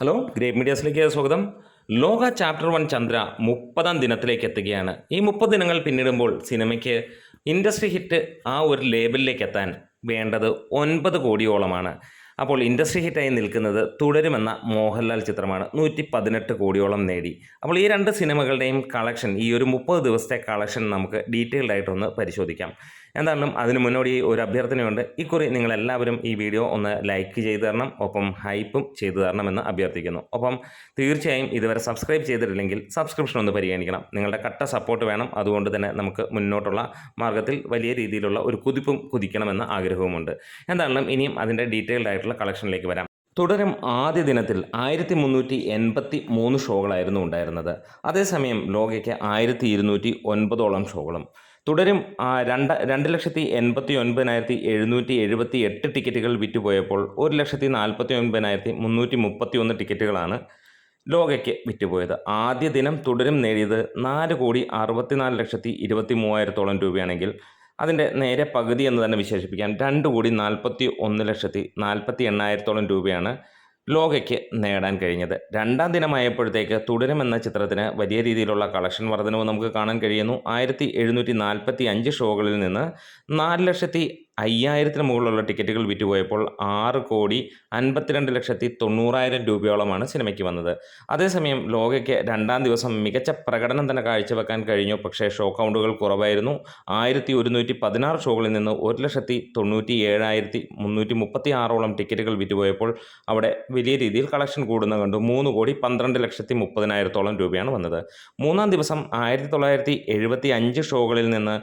Hello, great മീഡിയാസിലേക്ക് സ്വാഗതം. ലോക chapter 1 Chandra 30-ാം ദിനത്തിലേക്ക് എത്തുകയാണ്. ഈ 30 ദിനങ്ങൾ പിന്നിടുമ്പോൾ സിനിമയ്ക്ക് ഇൻഡസ്ട്രി ഹിറ്റ് ആ ഒരു ലേബലിലേക്ക് എത്താൻ വേണ്ടത് 9 കോടിയോളമാണ്. അപ്പോൾ ഇൻഡസ്ട്രി ഹിറ്റായി നിൽക്കുന്നത് തുടരുമെന്ന മോഹൻലാൽ ചിത്രമാണ്. 118 കോടിയോളം നേടി. അപ്പോൾ ഈ രണ്ട് സിനിമകളുടെയും കളക്ഷൻ, ഈ ഒരു 30 ദിവസത്തെ കളക്ഷൻ നമുക്ക് ഡീറ്റെയിൽഡ് ആയിട്ടൊന്ന് പരിശോധിക്കാം. എന്തായാലും അതിന് മുന്നോടി ഒരു അഭ്യർത്ഥനയുണ്ട്. ഇക്കുറി നിങ്ങളെല്ലാവരും ഈ വീഡിയോ ഒന്ന് ലൈക്ക് ചെയ്ത് തരണം, ഒപ്പം ഹൈപ്പും ചെയ്തു തരണമെന്ന് അഭ്യർത്ഥിക്കുന്നു. ഒപ്പം തീർച്ചയായും ഇതുവരെ സബ്സ്ക്രൈബ് ചെയ്തിട്ടില്ലെങ്കിൽ സബ്സ്ക്രിപ്ഷൻ ഒന്ന് പരിഗണിക്കണം. നിങ്ങളുടെ കട്ട സപ്പോർട്ട് വേണം. അതുകൊണ്ട് തന്നെ നമുക്ക് മുന്നോട്ടുള്ള മാർഗ്ഗത്തിൽ വലിയ രീതിയിലുള്ള ഒരു കുതിപ്പും കുതിക്കണമെന്ന ആഗ്രഹവുമുണ്ട്. എന്തായാലും ഇനിയും അതിൻ്റെ ഡീറ്റെയിൽഡ് ആയിട്ടുള്ള കളക്ഷനിലേക്ക് വരാം. തുടരും ആദ്യ ദിനത്തിൽ 1383 ഷോകളായിരുന്നു ഉണ്ടായിരുന്നത്. അതേസമയം ലോകയ്ക്ക് 1209 ഷോകളും. തുടരും 2,89,778 ടിക്കറ്റുകൾ വിറ്റുപോയപ്പോൾ 1,49,331 ടിക്കറ്റുകളാണ് ലോകയ്ക്ക് വിറ്റുപോയത്. ആദ്യ ദിനം തുടരും നേടിയത് 4,64,23,000 രൂപയാണെങ്കിൽ അതിൻ്റെ നേരെ പകുതി എന്ന് തന്നെ വിശേഷിപ്പിക്കാം. 2,41,40,48,000 രൂപയാണ് ലോകയ്ക്ക് നേടാൻ കഴിഞ്ഞത്. രണ്ടാം ദിനമായപ്പോഴത്തേക്ക് തുടരും എന്ന ചിത്രത്തിന് വലിയ രീതിയിലുള്ള കളക്ഷൻ വർധനവ് നമുക്ക് കാണാൻ കഴിയുന്നു. 1,745 ഷോകളിൽ നിന്ന് 4,05,000 മുകളിലുള്ള ടിക്കറ്റുകൾ വിറ്റുപോയപ്പോൾ 6,52,90,000 രൂപയോളമാണ് സിനിമയ്ക്ക് വന്നത്. അതേസമയം ലോകയ്ക്ക് രണ്ടാം ദിവസം മികച്ച പ്രകടനം തന്നെ കാഴ്ചവെക്കാൻ കഴിഞ്ഞു. പക്ഷേ ഷോ കൗണ്ടുകൾ കുറവായിരുന്നു. 1,116 ഷോകളിൽ നിന്ന് 1,97,336 ടിക്കറ്റുകൾ വിറ്റുപോയപ്പോൾ അവിടെ വലിയ രീതിയിൽ കളക്ഷൻ കൂടുന്നത് കണ്ടു. 3,12,30,000 രൂപയാണ് വന്നത്. മൂന്നാം ദിവസം 1,975 ഷോകളിൽ നിന്ന്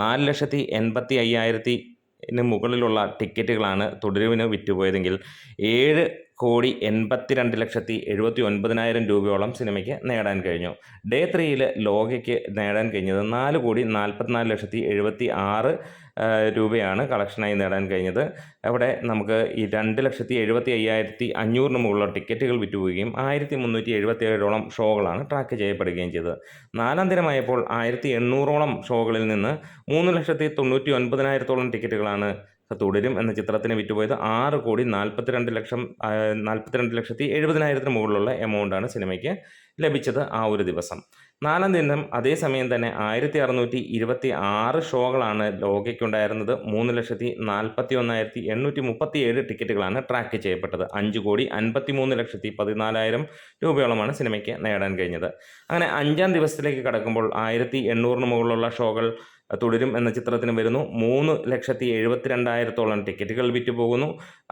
4,85,000 മുകളിലുള്ള ടിക്കറ്റുകളാണ് തുടരുവിന് വിറ്റുപോയതെങ്കിൽ 7,82,79,000 രൂപയോളം സിനിമയ്ക്ക് നേടാൻ കഴിഞ്ഞു. ഡേ 3യിൽ ലോകയ്ക്ക് നേടാൻ കഴിഞ്ഞത് 4,44,76,000 രൂപയാണ് കളക്ഷനായി നേടാൻ കഴിഞ്ഞത്. അവിടെ നമുക്ക് ഈ 2,75,500 മുകളിലുള്ള ടിക്കറ്റുകൾ വിറ്റുപോവുകയും 1,377 ഷോകളാണ് ട്രാക്ക് ചെയ്യപ്പെടുകയും ചെയ്തത്. നാലാം ദിനമായപ്പോൾ 1,800 ഷോകളിൽ നിന്ന് 3,99,000 ടിക്കറ്റുകളാണ് തുടരും എന്ന ചിത്രത്തിന് വിറ്റുപോയത്. 6,42,70,000 മുകളിലുള്ള എമൗണ്ടാണ് സിനിമയ്ക്ക് ലഭിച്ചത് ആ ഒരു ദിവസം. നാലാം ദിനം അതേസമയം തന്നെ 1,626 ഷോകളാണ് ലോകയ്ക്കുണ്ടായിരുന്നത്. 3,41,837 ടിക്കറ്റുകളാണ് ട്രാക്ക് ചെയ്യപ്പെട്ടത്. 5,53,14,000 രൂപയോളമാണ് സിനിമയ്ക്ക് നേടാൻ കഴിഞ്ഞത്. അങ്ങനെ അഞ്ചാം ദിവസത്തിലേക്ക് കടക്കുമ്പോൾ 1,800 മുകളിലുള്ള ഷോകൾ തുടരും എന്ന ചിത്രത്തിന് വരുന്നു. 3,72,000 ടിക്കറ്റുകൾ വിറ്റുപോകുന്നു.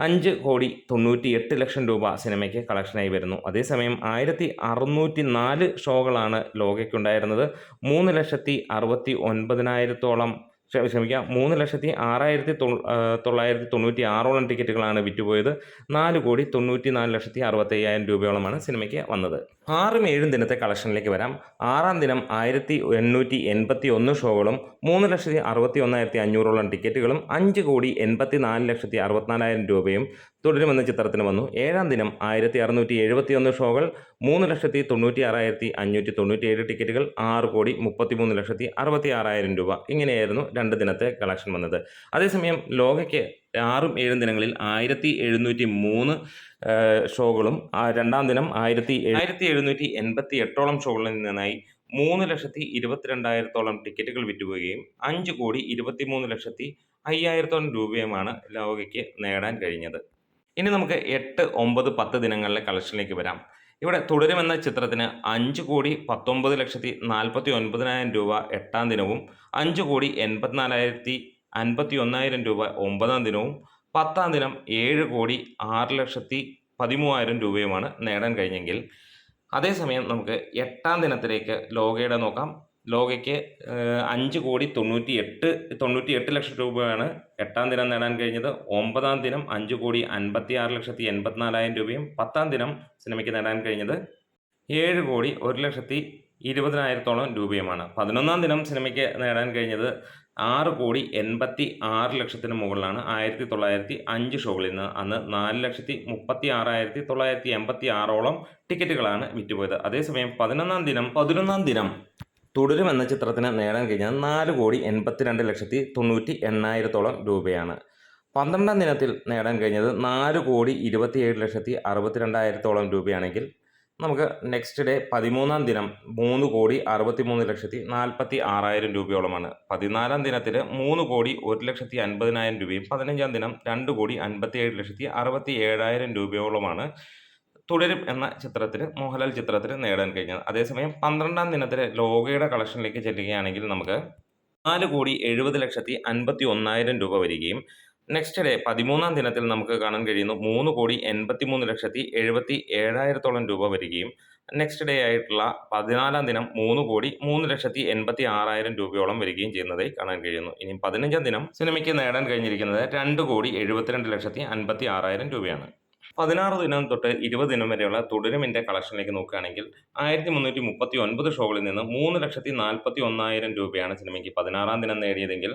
5,98,00,000 രൂപ സിനിമയ്ക്ക് കളക്ഷനായി വരുന്നു. അതേസമയം 1,604 ഷോകളാണ് ലോകയ്ക്കുണ്ടായിരുന്നത്. 3,06,996 ടിക്കറ്റുകളാണ് വിറ്റുപോയത്. 4,94,65,000 രൂപയോളമാണ് സിനിമയ്ക്ക് വന്നത്. 6ഉം 7ഉം ദിനത്തെ കളക്ഷനിലേക്ക് വരാം. ആറാം ദിനം 1,881 ഷോകളും 3,61,500 ടിക്കറ്റുകളും 5,84,64,000 രൂപയും തുടരുമെന്ന ചിത്രത്തിന് വന്നു. ഏഴാം ദിനം 1,671 ഷോകൾ, 3,96,597 ടിക്കറ്റുകൾ, 6,33,66,000 രൂപ. ഇങ്ങനെയായിരുന്നു രണ്ട് ദിനത്തെ കളക്ഷൻ വന്നത്. അതേസമയം ലോകയ്ക്ക് 6ഉം 7ഉം ദിനങ്ങളിൽ 1,703 ഷോകളും രണ്ടാം ദിനം 1,788 ഷോകളിൽ നിന്നായി 3,22,000 ടിക്കറ്റുകൾ വിറ്റുപോവുകയും 5,23,05,000 രൂപയുമാണ് ലോകയ്ക്ക് നേടാൻ കഴിഞ്ഞത്. ഇനി നമുക്ക് 8, 9, 10 ദിനങ്ങളിലെ കളക്ഷനിലേക്ക് വരാം. ഇവിടെ തുടരുമെന്ന ചിത്രത്തിന് 5,19,49,000 രൂപ 8-ാം ദിനവും 5,84,51,000 രൂപ 9-ാം ദിനവും 10-ാം ദിനം 7,06,13,000 രൂപയുമാണ് നേടാൻ കഴിഞ്ഞെങ്കിൽ, അതേസമയം നമുക്ക് 8-ാം ദിനത്തിലേക്ക് ലോകയുടെ നോക്കാം. ലോകയ്ക്ക് 5,98,00,000 രൂപയാണ് 8-ാം ദിനം നേടാൻ കഴിഞ്ഞത്. 9-ാം ദിനം 5,56,84,000 രൂപയും 10-ാം ദിനം സിനിമയ്ക്ക് നേടാൻ കഴിഞ്ഞത് 7,01,20,000 രൂപയുമാണ്. 11-ാം ദിനം സിനിമയ്ക്ക് നേടാൻ കഴിഞ്ഞത് 6,86,00,000 മുകളിലാണ്. 1,905 ഷോകളിൽ നിന്ന് അന്ന് 4,36,986 ടിക്കറ്റുകളാണ് വിറ്റുപോയത്. അതേസമയം 11-ാം ദിനം തുടരും എന്ന ചിത്രത്തിന് നേടാൻ കഴിഞ്ഞത് 4,82,98,000 രൂപയാണ്. 12ാം ദിനത്തിൽ നേടാൻ കഴിഞ്ഞത് 4,27,62,000 രൂപയാണെങ്കിൽ നമുക്ക് നെക്സ്റ്റ് ഡേ 13ാം ദിനം 3,63,46,000 രൂപയോളമാണ്. 14ാം ദിനത്തിൽ 3,01,50,000 രൂപയും 15ാം ദിനം 2,57,67,000 രൂപയോളമാണ് തുടരും എന്ന ചിത്രത്തിൽ, മോഹൻലാൽ ചിത്രത്തിൽ നേടാൻ കഴിഞ്ഞത്. അതേസമയം 12ാം ദിനത്തിൽ ലോകയുടെ കളക്ഷനിലേക്ക് ചെല്ലുകയാണെങ്കിൽ നമുക്ക് 4,70,51,000 രൂപ വരികയും നെക്സ്റ്റ് ഡേ 13ാം ദിനത്തിൽ നമുക്ക് കാണാൻ കഴിയുന്നു 3,83,77,000 രൂപ വരികയും നെക്സ്റ്റ് ഡേ ആയിട്ടുള്ള 14ാം ദിനം 3,03,86,000 രൂപയോളം വരികയും ചെയ്യുന്നതായി കാണാൻ കഴിയുന്നു. ഇനി 15ാം ദിനം സിനിമയ്ക്ക് നേടാൻ കഴിഞ്ഞിരിക്കുന്നത് 2,72,56,000 രൂപയാണ്. 16 ദിനം തൊട്ട് 20 ദിനം വരെയുള്ള തുടരുമിൻ്റെ കളക്ഷനിലേക്ക് നോക്കുകയാണെങ്കിൽ 1339 ഷോകളിൽ നിന്ന് 3,41,000 രൂപയാണ് സിനിമയ്ക്ക് 16ാം ദിനം നേടിയതെങ്കിൽ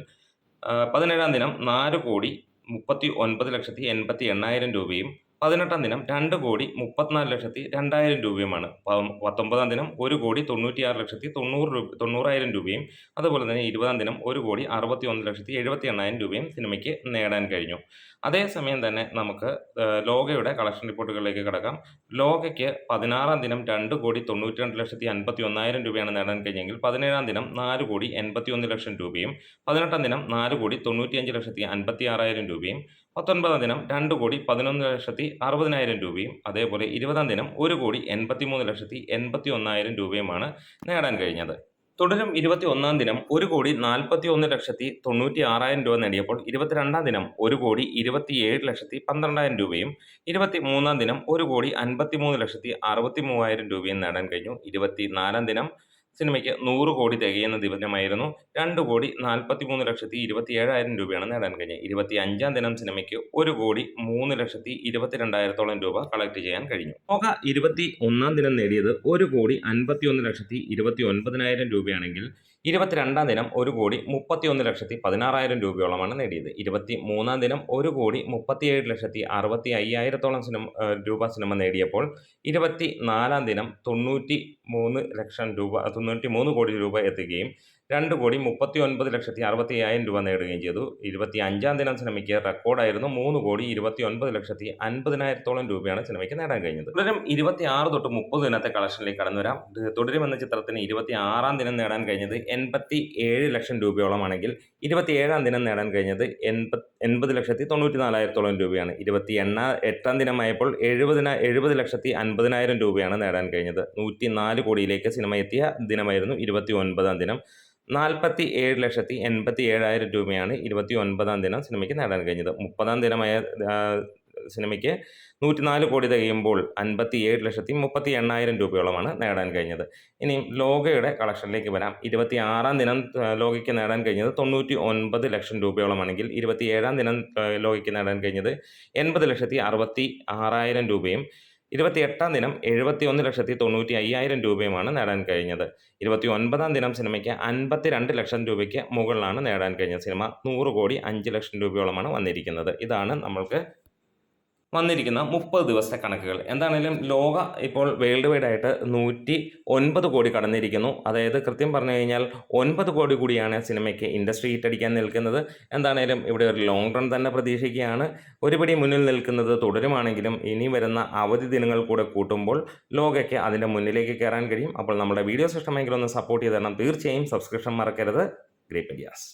17ാം ദിനം 4,39,88,000 രൂപയും 18ാം ദിനം 2,34,02,000 രൂപയുമാണ്. 19ാം ദിനം 1,96,90,000 രൂപയും അതുപോലെ തന്നെ 20ാം ദിനം 1,61,78,000 രൂപയും സിനിമയ്ക്ക് നേടാൻ കഴിഞ്ഞു. അതേസമയം തന്നെ നമുക്ക് ലോകയുടെ കളക്ഷൻ റിപ്പോർട്ടുകളിലേക്ക് കടക്കാം. ലോകയ്ക്ക് 16ാം ദിനം 2,92,51,000 രൂപയാണ് നേടാൻ കഴിഞ്ഞെങ്കിൽ 17ാം ദിനം 4,81,00,000 രൂപയും 18ാം ദിനം 4,95,56,000 രൂപയും 19ാം ദിനം 2,11,60,000 രൂപയും അതേപോലെ 20ാം ദിനം 1,83,81,000 രൂപയുമാണ് നേടാൻ കഴിഞ്ഞത്. തുടരും 21ാം ദിനം 1,41,90,600 രൂപ നേടിയപ്പോൾ 22ാം ദിനം 1,27,12,000 രൂപയും 23ാം ദിനം 1,53,63,000 രൂപയും നേടാൻ കഴിഞ്ഞു. 24ാം ദിനം സിനിമയ്ക്ക് 100 കോടി തികയുന്ന ദിനമായിരുന്നു. 2,43,27,000 രൂപയാണ് നേടാൻ കഴിഞ്ഞത്. 25ാം ദിനം സിനിമയ്ക്ക് 1,03,22,000 രൂപ കളക്ട് ചെയ്യാൻ കഴിഞ്ഞു. ലോക 21ാം ദിനം നേടിയത് 1,51,29,000 രൂപയാണെങ്കിൽ 22ാം ദിനം 1,31,16,000 രൂപയോളമാണ് നേടിയത്. 23ാം ദിനം 1,37,65,000 രൂപ സിനിമ നേടിയപ്പോൾ 24ാം ദിനം 93 കോടി രൂപ എത്തുകയും 2,39,60,5,000 രൂപ നേടുകയും ചെയ്തു. 25ാം ദിനം സിനിമയ്ക്ക് റെക്കോർഡായിരുന്നു. 3,21,50,000 രൂപയാണ് സിനിമയ്ക്ക് നേടാൻ കഴിഞ്ഞത്. തുടരും 26 തൊട്ട് 30 ദിനത്തെ കളക്ഷനിലേക്ക് കടന്നു വരാം. തുടരും എന്ന ചിത്രത്തിന് 26ാം ദിനം നേടാൻ കഴിഞ്ഞത് 87 ലക്ഷം രൂപയോളമാണെങ്കിൽ 27ാം ദിനം നേടാൻ കഴിഞ്ഞത് 80,94,000 രൂപയാണ്. 28ാം ദിനമായപ്പോൾ 70,50,000 രൂപയാണ് നേടാൻ കഴിഞ്ഞത്. 104 കോടിയിലേക്ക് സിനിമ എത്തിയ ദിനമായിരുന്നു 29ാം ദിനം. 47,87,000 രൂപയാണ് 29ാം ദിനം സിനിമയ്ക്ക് നേടാൻ കഴിഞ്ഞത്. 30ാം ദിനമായ സിനിമയ്ക്ക് 104 കോടി തികയുമ്പോൾ 57,38,000 രൂപയോളമാണ് നേടാൻ കഴിഞ്ഞത്. ഇനി ലോകയുടെ കളക്ഷനിലേക്ക് വരാം. 26ാം ദിനം ലോകയ്ക്ക് നേടാൻ കഴിഞ്ഞത് 99 ലക്ഷം രൂപയോളമാണെങ്കിൽ 27ാം ദിനം ലോകയ്ക്ക് നേടാൻ കഴിഞ്ഞത് 80,66,000 രൂപയും 28ാം ദിനം 71,95,000 രൂപയുമാണ് നേടാൻ കഴിഞ്ഞത്. 29ാം ദിനം സിനിമയ്ക്ക് 52 ലക്ഷം രൂപയ്ക്ക് മുകളിലാണ് നേടാൻ കഴിഞ്ഞത്. സിനിമ 100 കോടി 5 ലക്ഷം രൂപയോളമാണ് വന്നിരിക്കുന്നത്. ഇതാണ് നമ്മൾക്ക് വന്നിരിക്കുന്ന 30 ദിവസത്തെ കണക്കുകൾ. എന്താണെങ്കിലും ലോക ഇപ്പോൾ വേൾഡ് വൈഡ് ആയിട്ട് 109 കോടി കടന്നിരിക്കുന്നു. അതായത് കൃത്യം പറഞ്ഞു കഴിഞ്ഞാൽ 9 കോടി കൂടിയാണ് സിനിമയ്ക്ക് ഇൻഡസ്ട്രി ഹിറ്റടിക്കാൻ നിൽക്കുന്നത്. എന്താണെങ്കിലും ഇവിടെ ഒരു ലോങ് റൺ തന്നെ പ്രതീക്ഷിക്കുകയാണ്. ഒരുപടി മുന്നിൽ നിൽക്കുന്നത് തുടരുമാണെങ്കിലും ഇനി വരുന്ന അവധി ദിനങ്ങൾ കൂടെ കൂട്ടുമ്പോൾ ലോകയ്ക്ക് അതിൻ്റെ മുന്നിലേക്ക് കയറാൻ കഴിയും. അപ്പോൾ നമ്മുടെ വീഡിയോസ് ഇഷ്ടമെങ്കിൽ ഒന്ന് സപ്പോർട്ട് ചെയ്ത് തരണം. തീർച്ചയായും സബ്സ്ക്രിപ്ഷൻ മറക്കരുത്. Great medias.